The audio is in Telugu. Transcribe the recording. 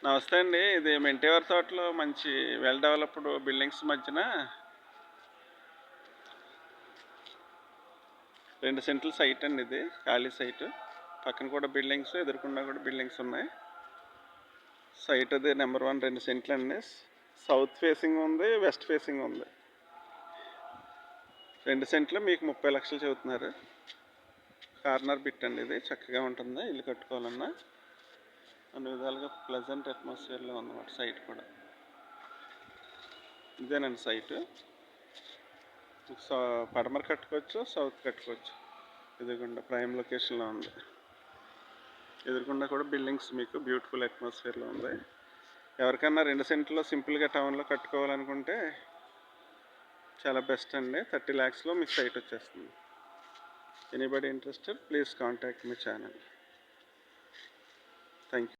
నమస్తే అండి. ఇది మెంటేవర్ తోటలో మంచి వెల్ డెవలప్డ్ బిల్డింగ్స్ మధ్యన 2 సెంట్ల సైట్ అండి. ఇది ఖాళీ సైట్. పక్కన కూడా బిల్డింగ్స్, ఎదురుకుండా కూడా బిల్డింగ్స్ ఉన్నాయి. సైట్ అది నెంబర్ 1 2 సెంట్లు అండి. సౌత్ ఫేసింగ్ ఉంది, వెస్ట్ ఫేసింగ్ ఉంది. 2 సెంట్లు మీకు 30 లక్షలు చెబుతున్నారు. కార్నర్ బిట్ అండి. ఇది చక్కగా ఉంటుంది ఇల్లు కట్టుకోవాలన్నా. అన్ని విధాలుగా ప్లెజెంట్ అట్మాస్ఫియర్లో ఉందన్నమాట సైట్ కూడా. ఇదేనండి సైటు. పడమర కట్టుకోవచ్చు, సౌత్ కట్టుకోవచ్చు. ఎదురుగుండా ప్రైమ్ లొకేషన్లో ఉంది. ఎదురుగుండా కూడా బిల్డింగ్స్ మీకు బ్యూటిఫుల్ అట్మాస్ఫియర్లో ఉంది. ఎవరికన్నా 2 సెంట్లో సింపుల్గా టౌన్లో కట్టుకోవాలనుకుంటే చాలా బెస్ట్ అండి. 30 lakhsలో మీకు సైట్ వచ్చేస్తుంది. Anybody interested please contact my channel. Thank you.